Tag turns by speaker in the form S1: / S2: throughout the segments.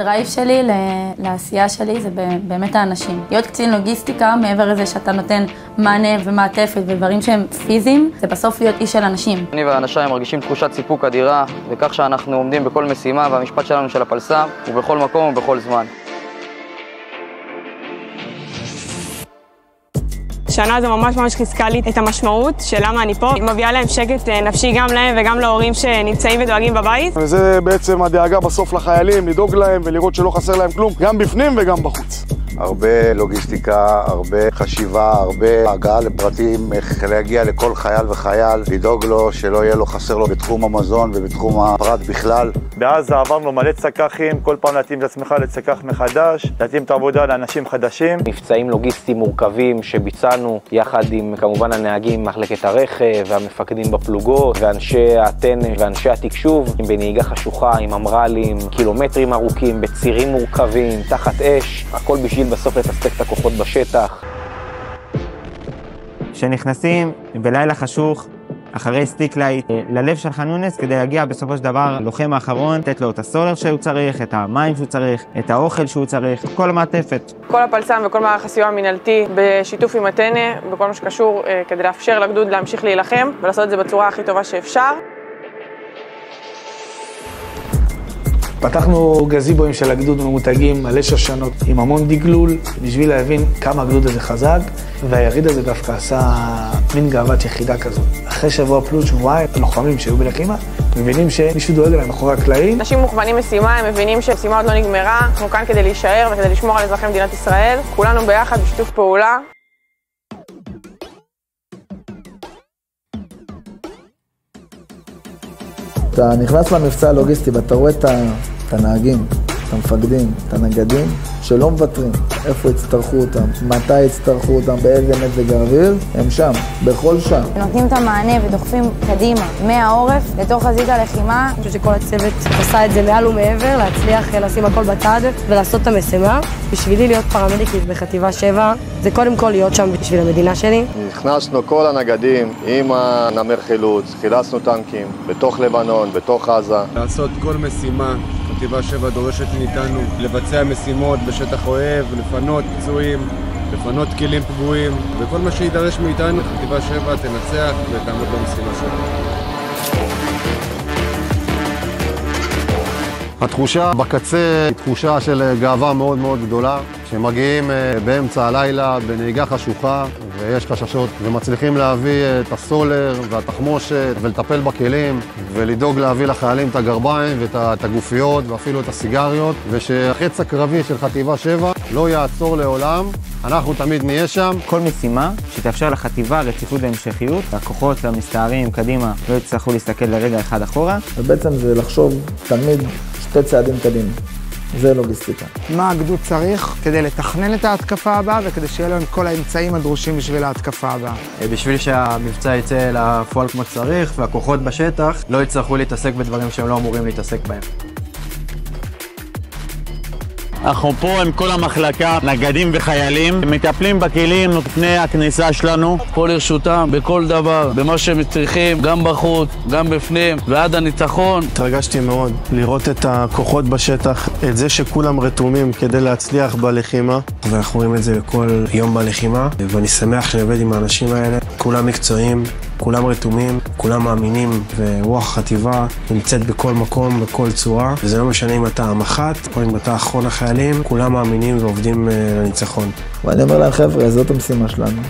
S1: הדרייב שלי לעשייה שלי זה באמת האנשים. להיות קצין לוגיסטיקה, מעבר לזה שאתה נותן מענה ומעטפת ודברים שהם פיזיים, זה בסוף להיות איש של אנשים.
S2: אני ואנשיי מרגישים תחושת סיפוק אדירה, וכך שאנחנו עומדים בכל משימה, והמשפט שלנו של הפלס"ר הוא בכל מקום ובכל זמן.
S3: שנה זה ממש חיזקה לי את המשמעות של למה אני פה. היא מביאה להם שקט נפשי גם להם וגם להורים שנמצאים ודואגים בבית.
S4: וזה בעצם הדאגה בסוף לחיילים, לדאוג להם ולראות שלא חסר להם כלום, גם בפנים וגם בחוץ.
S5: הרבה לוגיסטיקה, הרבה חשיבה, הרבה הגעה לפרטים, איך להגיע לכל חייל וחייל, לדאוג לו שלא יהיה לו חסר לו בתחום המזון ובתחום הפרט בכלל.
S6: בעזה עברנו מלא צקחים, כל פעם להתאים את עצמך לצקח מחדש, להתאים את העבודה לאנשים חדשים.
S7: מבצעים לוגיסטיים מורכבים שביצענו יחד עם כמובן הנהגים ממחלקת הרכב והמפקדים בפלוגות ואנשי הטנא ואנשי התקשוב בנהיגה חשוכה עם אמרלים, קילומטרים ארוכים, בצירים מורכבים, תחת אש, הכל בשביל בסוף לתספק את הכוחות בשטח.
S8: שנכנסים בלילה חשוך, אחרי סטיק לייט, ללב של חאן יונס כדי להגיע בסופו של דבר לוחם האחרון, לתת לו את הסולר שהוא צריך, את המים שהוא צריך, את האוכל שהוא צריך, כל המעטפת.
S3: כל הפלס"ם וכל מערך הסיוע המינהלתי בשיתוף עם הטנא, בכל מה שקשור כדי לאפשר לגדוד להמשיך להילחם ולעשות את זה בצורה הכי טובה שאפשר.
S9: פתחנו גזיבוים של הגדוד ממותגים מלא שושנות עם המון דגלול בשביל להבין כמה הגדוד הזה חזק, והיריד הזה דווקא עשה מין גאוות יחידה כזאת. אחרי שבוע פלוס שבועיים, הלוחמים שהיו בלחימה מבינים שמישהו דואג להם מאחורי הקלעים.
S3: אנשים מוכוונים משימה, הם מבינים שהמשימה עוד לא נגמרה, אנחנו כאן כדי להישאר וכדי לשמור על אזרחי מדינת ישראל, כולנו ביחד בשיתוף פעולה.
S10: אתה נכנס למבצע הלוגיסטי ואתה רואה את הנהגים, את המפקדים, את הנגדים, שלא מוותרים. איפה יצטרכו אותם, מתי יצטרכו אותם, באיזה מזג האוויר, הם שם, בכל שם.
S1: נותנים את המענה ודוחפים קדימה מהעורף לתוך חזית הלחימה.
S11: אני חושב שכל הצוות עושה את זה מעל ומעבר, להצליח לשים הכל בצד ולעשות את המשימה. בשבילי להיות פרמדיקית בחטיבה 7, זה קודם כל להיות שם בשביל המדינה שלי.
S12: נכנסנו כל הנגדים עם הנמר חילוץ, חילצנו טנקים בתוך לבנון, בתוך עזה.
S13: לעשות כל משימה. חטיבה 7 דורשת מאיתנו לבצע משימות בשטח אוהב, לפנות פצועים, לפנות כלים פגועים, וכל מה שידרש מאיתנו, חטיבה 7 תנצח ותעמוד במשימה שלה.
S14: התחושה בקצה היא תחושה של גאווה מאוד מאוד גדולה. שמגיעים באמצע הלילה בנהיגה חשוכה ויש חששות ומצליחים להביא את הסולר והתחמושת ולטפל בכלים ולדאוג להביא לחיילים את הגרביים ואת הגופיות ואפילו את הסיגריות, ושהחץ הקרבי של חטיבה 7 לא יעצור לעולם, אנחנו תמיד נהיה שם.
S8: כל משימה שתאפשר לחטיבה רציפות והמשכיות, הכוחות המסתערים קדימה לא יצטרכו להסתכל לרגע אחד אחורה.
S10: ובעצם זה לחשוב תמיד שתי צעדים קדימה. זה לוגיסטיקה.
S15: מה הגדוד צריך כדי לתכנן את ההתקפה הבאה וכדי שיהיה לנו כל האמצעים הדרושים בשביל ההתקפה הבאה.
S16: בשביל שהמבצע יצא לפועל כמו שצריך והכוחות בשטח לא יצטרכו להתעסק בדברים שהם לא אמורים להתעסק בהם.
S17: אנחנו פה עם כל המחלקה, נגדים וחיילים, מטפלים בכלים לפני הכניסה שלנו.
S18: פה לרשותם, בכל דבר, במה שהם צריכים, גם בחוץ, גם בפנים, ועד הניצחון.
S19: התרגשתי מאוד לראות את הכוחות בשטח, את זה שכולם רתומים כדי להצליח בלחימה.
S20: ואנחנו רואים את זה בכל יום בלחימה, ואני שמח שאני עובד עם האנשים האלה. כולם מקצועיים, כולם רתומים, כולם מאמינים, ורוח החטיבה נמצאת בכל מקום, בכל צורה. וזה לא משנה אם אתה המח"ט או אם אתה אחרון החיילים, כולם מאמינים ועובדים לניצחון.
S10: ואני אומר להם, חבר'ה, זאת המשימה שלנו.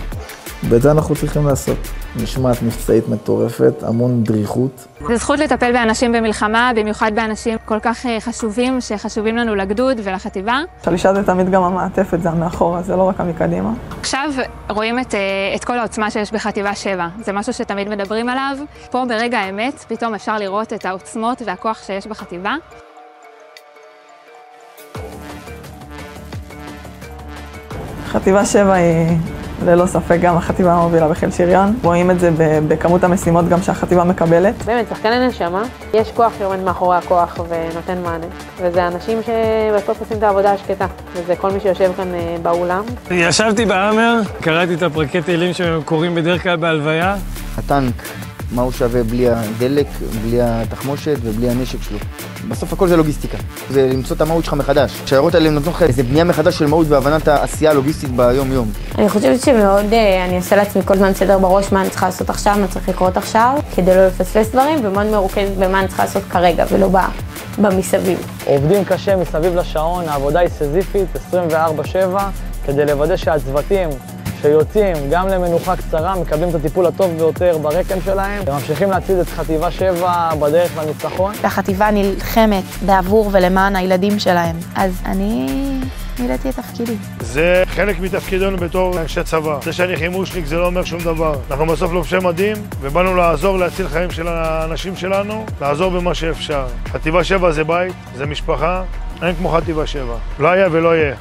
S10: ואת זה אנחנו צריכים לעשות. משמעת מבצעית מטורפת, המון דריכות.
S6: זו זכות לטפל באנשים במלחמה, במיוחד באנשים כל כך חשובים, שחשובים לנו לגדוד ולחטיבה.
S3: שלישה זה תמיד גם המעטפת, זה המאחורה, זה לא רק המקדימה.
S6: עכשיו רואים את כל העוצמה שיש בחטיבה 7. זה משהו שתמיד מדברים עליו. פה ברגע האמת, פתאום אפשר לראות את העוצמות והכוח שיש בחטיבה.
S3: חטיבה 7 היא ללא ספק גם החטיבה המובילה בחיל שריון. רואים את זה בכמות המשימות גם שהחטיבה מקבלת.
S2: באמת, שחקן הנשמה, יש כוח שעומד מאחורי הכוח ונותן מענה. וזה אנשים שבסוף עושים את העבודה השקטה. וזה כל מי שיושב כאן באולם.
S3: ישבתי בהאמר, קראתי את הפרקי תהילים שקוראים בדרך כלל בהלוויה.
S11: הטנק
S10: מה הוא שווה בלי הדלק, בלי התחמושת ובלי הנשק שלו. בסוף הכל זה לוגיסטיקה, זה למצוא את המהות שלך מחדש. השיירות האלה נותנות לך איזה בנייה מחדש של מהות והבנת העשייה הלוגיסטית ביום-יום.
S1: אני חושבת שמאוד, אני אעשה לעצמי כל זמן סדר בראש מה אני צריכה לעשות עכשיו, מה צריך לקרות עכשיו, כדי לא לפספס דברים, ומאוד מרוכזת במה אני צריכה לעשות כרגע ולא במסביב.
S21: עובדים קשה מסביב לשעון, העבודה היא סזיפית 24/7, כדי לוודא שהצוותים שיוצאים גם למנוחה קצרה מקבלים את הטיפול הטוב ביותר ברקם שלהם וממשיכים להצעיד את חטיבה 7 בדרך לניצחון.
S22: החטיבה נלחמת בעבור ולמען הילדים שלהם, אז אני מילאתי את תפקידי.
S23: זה חלק מתפקידנו בתור אנשי צבא. זה שאני חימושניק זה לא אומר שום דבר. אנחנו בסוף לובשי מדים ובאנו לעזור להציל חיים של האנשים שלנו, לעזור במה שאפשר. חטיבה 7 זה בית, זה משפחה, אין כמו חטיבה 7. לא היה ולא יהיה.